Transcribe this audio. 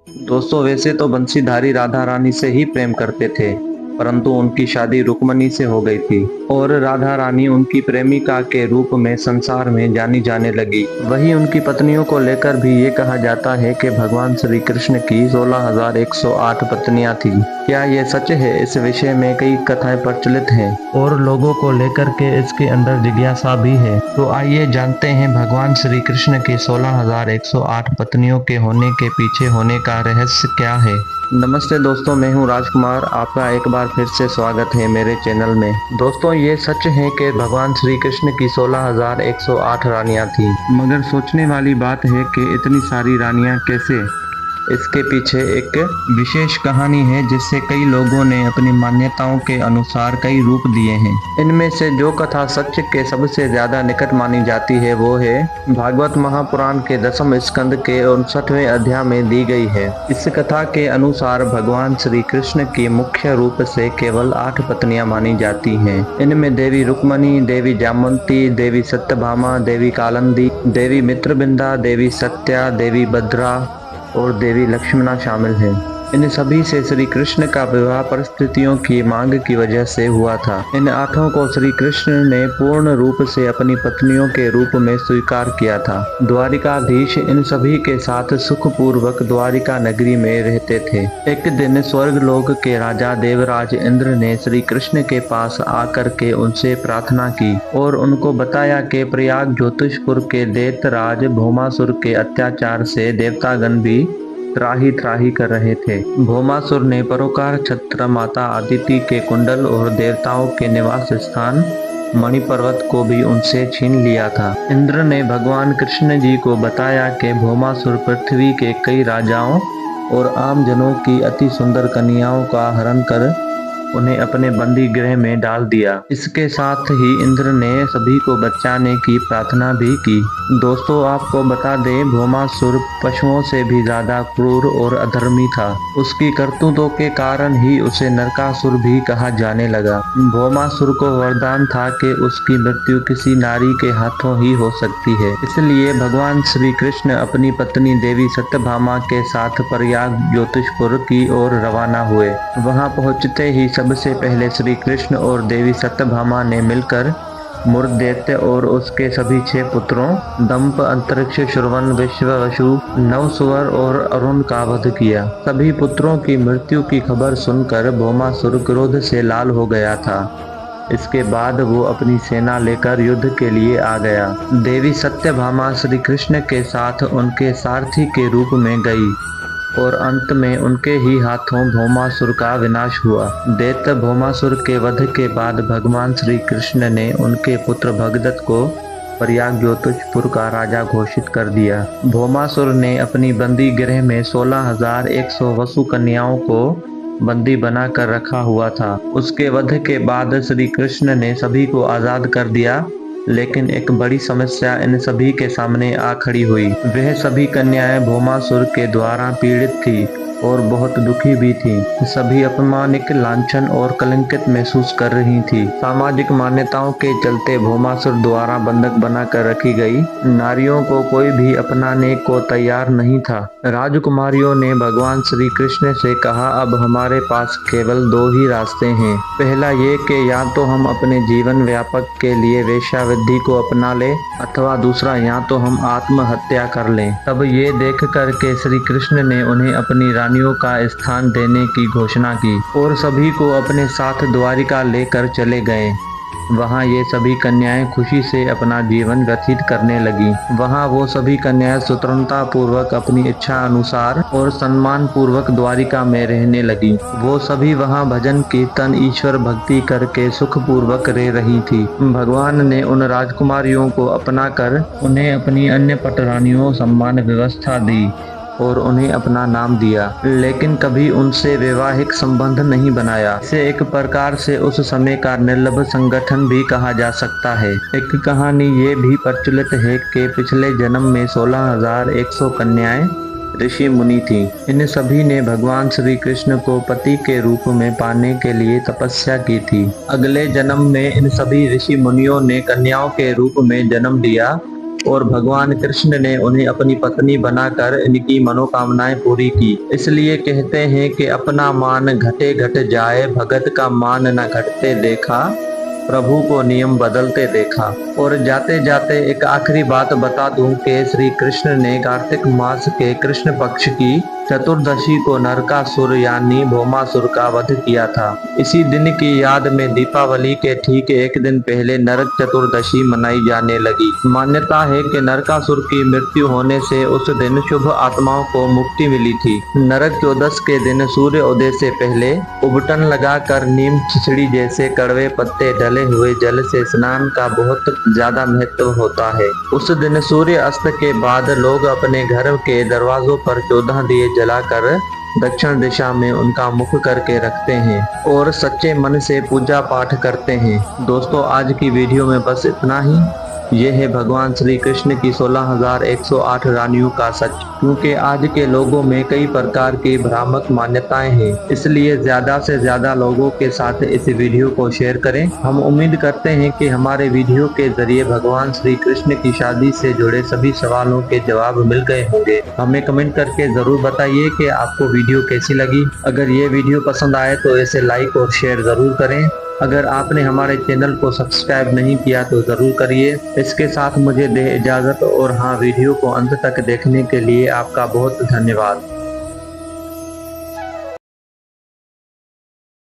दोस्तों, वैसे तो बंसीधारी राधा रानी से ही प्रेम करते थे, परंतु उनकी शादी रुक्मणी से हो गई थी और राधा रानी उनकी प्रेमिका के रूप में संसार में जानी जाने लगी। वहीं उनकी पत्नियों को लेकर भी ये कहा जाता है कि भगवान श्री कृष्ण की 16,108 पत्नियां थी। क्या ये सच है? इस विषय में कई कथाएं प्रचलित हैं और लोगों को लेकर के इसके अंदर जिज्ञासा भी है। तो आइए जानते हैं भगवान श्री कृष्ण की 16,108 पत्नियों के होने के पीछे होने का रहस्य क्या है। नमस्ते दोस्तों, मैं हूं राजकुमार। आपका एक बार फिर से स्वागत है मेरे चैनल में। दोस्तों, ये सच है कि भगवान श्री कृष्ण की 16,108 रानियां थी, मगर सोचने वाली बात है कि इतनी सारी रानियां कैसे। इसके पीछे एक विशेष कहानी है जिससे कई लोगों ने अपनी मान्यताओं के अनुसार कई रूप दिए हैं। इनमें से जो कथा सच के सबसे ज्यादा निकट मानी जाती है वो है भागवत महापुराण के 10वें स्कंद के 59वें अध्याय में दी गई है। इस कथा के अनुसार भगवान श्री कृष्ण की मुख्य रूप से केवल 8 पत्नियां मानी जाती हैं। इनमें देवी रुक्मणी, देवी जामवंती, देवी सत्यभामा, देवी कालंदी, देवी मित्रबिंदा, देवी सत्या, देवी भद्रा और देवी लक्ष्मणा शामिल हैं। इन सभी से श्री कृष्ण का विवाह परिस्थितियों की मांग की वजह से हुआ था। इन 8 को श्री कृष्ण ने पूर्ण रूप से अपनी पत्नियों के रूप में स्वीकार किया था। द्वारिकाधीश इन सभी के साथ सुखपूर्वक द्वारिका नगरी में रहते थे। एक दिन स्वर्गलोक के राजा देवराज इंद्र ने श्री कृष्ण के पास आकर के उनसे प्रार्थना की और उनको बताया कि प्रयाग ज्योतिषपुर के दैत्यराज भौमासुर के अत्याचार से देवतागण भी त्राही त्राही कर रहे थे। भौमासुर ने परोकार छत्र माता आदिति के कुंडल और देवताओं के निवास स्थान मणि पर्वत को भी उनसे छीन लिया था। इंद्र ने भगवान कृष्ण जी को बताया कि भौमासुर पृथ्वी के कई राजाओं और आम जनों की अति सुंदर कन्याओं का हरण कर उन्हें अपने बंदी गृह में डाल दिया। इसके साथ ही इंद्र ने सभी को बचाने की प्रार्थना भी की। दोस्तों, आपको बता दें, भौमासुर पशुओं से भी ज्यादा क्रूर और अधर्मी था। उसकी करतूतों के कारण ही उसे नरकासुर भी कहा जाने लगा। भौमासुर को वरदान था कि उसकी मृत्यु किसी नारी के हाथों ही हो सकती है। इसलिए भगवान श्री कृष्ण अपनी पत्नी देवी सत्यभामा के साथ प्रयाग ज्योतिषपुर की ओर रवाना हुए। वहां पहुंचते ही सबसे पहले श्री कृष्ण और देवी सत्यभामा ने मिलकर मुर्द दैत्य और उसके सभी 6 पुत्रों दंप, अंतरिक्ष, श्रवण, विश्व, वसु, नवसुवर और अरुण का वध किया। सभी पुत्रों की मृत्यु की खबर सुनकर भौमासुर क्रोध से लाल हो गया था। इसके बाद वो अपनी सेना लेकर युद्ध के लिए आ गया। देवी सत्यभामा श्री कृष्ण के साथ उनके सारथी के रूप में गई और अंत में उनके ही हाथों भौमासुर का विनाश हुआ। दैत्य भौमासुर के वध के बाद भगवान श्री कृष्ण ने उनके पुत्र भगदत्त को प्रयाग ज्योतिषपुर का राजा घोषित कर दिया। भौमासुर ने अपनी बंदी गृह में 16,100 वसु कन्याओं को बंदी बनाकर रखा हुआ था। उसके वध के बाद श्री कृष्ण ने सभी को आजाद कर दिया, लेकिन एक बड़ी समस्या इन सभी के सामने आ खड़ी हुई। वह सभी कन्याएं भौमासुर के द्वारा पीड़ित थी और बहुत दुखी भी थी। सभी अपमानित, लांछन और कलंकित महसूस कर रही थी। सामाजिक मान्यताओं के चलते भौमासुर द्वारा बंधक बनाकर रखी गई नारियों को कोई भी अपनाने को तैयार नहीं था। राजकुमारियों ने भगवान श्री कृष्ण से कहा, अब हमारे पास केवल 2 ही रास्ते हैं। पहला ये कि या तो हम अपने जीवन व्यापक के लिए वेश्यावृत्ति को अपना ले, अथवा दूसरा या तो हम आत्महत्या कर लें। तब ये देख कर के श्री कृष्ण ने उन्हें अपनी रानियों का स्थान देने की घोषणा की और सभी को अपने साथ द्वारिका लेकर चले गए। वहाँ ये सभी कन्याएं खुशी से अपना जीवन व्यतीत करने लगी। वहाँ वो सभी कन्याएं स्वतंत्रता पूर्वक अपनी इच्छा अनुसार और सम्मान पूर्वक द्वारिका में रहने लगी। वो सभी वहाँ भजन, कीर्तन, ईश्वर भक्ति करके सुख पूर्वक रह रही थी। भगवान ने उन राजकुमारियों को अपनाकर उन्हें अपनी अन्य पटरानियों सम्मान व्यवस्था दी और उन्हें अपना नाम दिया, लेकिन कभी उनसे वैवाहिक संबंध नहीं बनाया। इसे एक प्रकार से उस समय का निर्लभ संगठन भी कहा जा सकता है। एक कहानी ये भी प्रचलित है कि पिछले जन्म में 16,100 कन्याएं ऋषि मुनि थी। इन सभी ने भगवान श्री कृष्ण को पति के रूप में पाने के लिए तपस्या की थी। अगले जन्म में इन सभी ऋषि मुनियों ने कन्याओं के रूप में जन्म लिया और भगवान कृष्ण ने उन्हें अपनी पत्नी बनाकर इनकी मनोकामनाएं पूरी की। इसलिए कहते हैं कि अपना मान घटे घट जाए, भगत का मान न घटते देखा, प्रभु को नियम बदलते देखा। और जाते जाते एक आखिरी बात बता दूं कि श्री कृष्ण ने कार्तिक मास के कृष्ण पक्ष की चतुर्दशी को नरकासुर यानी भौमासुर का वध किया था। इसी दिन की याद में दीपावली के ठीक एक दिन पहले नरक चतुर्दशी मनाई जाने लगी। मान्यता है कि नरकासुर की मृत्यु होने से उस दिन शुभ आत्माओं को मुक्ति मिली थी। नरक चौदस के दिन सूर्य उदय से पहले उबटन लगाकर नीम खिचड़ी जैसे कड़वे पत्ते डले हुए जल से स्नान का बहुत ज्यादा महत्व होता है। उस दिन सूर्य अस्त के बाद लोग अपने घर के दरवाजों पर 14 दिए जलाकर दक्षिण दिशा में उनका मुख करके रखते हैं और सच्चे मन से पूजा पाठ करते हैं। दोस्तों, आज की वीडियो में बस इतना ही। ये है भगवान श्री कृष्ण की 16,108 रानियों का सच। क्योंकि आज के लोगों में कई प्रकार की भ्रामक मान्यताएं हैं, इसलिए ज्यादा से ज्यादा लोगों के साथ इस वीडियो को शेयर करें। हम उम्मीद करते हैं कि हमारे वीडियो के जरिए भगवान श्री कृष्ण की शादी से जुड़े सभी सवालों के जवाब मिल गए होंगे। हमें कमेंट करके जरूर बताइए कि आपको वीडियो कैसी लगी। अगर ये वीडियो पसंद आए तो इसे लाइक और शेयर जरूर करें। अगर आपने हमारे चैनल को सब्सक्राइब नहीं किया तो जरूर करिए। इसके साथ मुझे दे इजाजत, और हाँ, वीडियो को अंत तक देखने के लिए आपका बहुत धन्यवाद।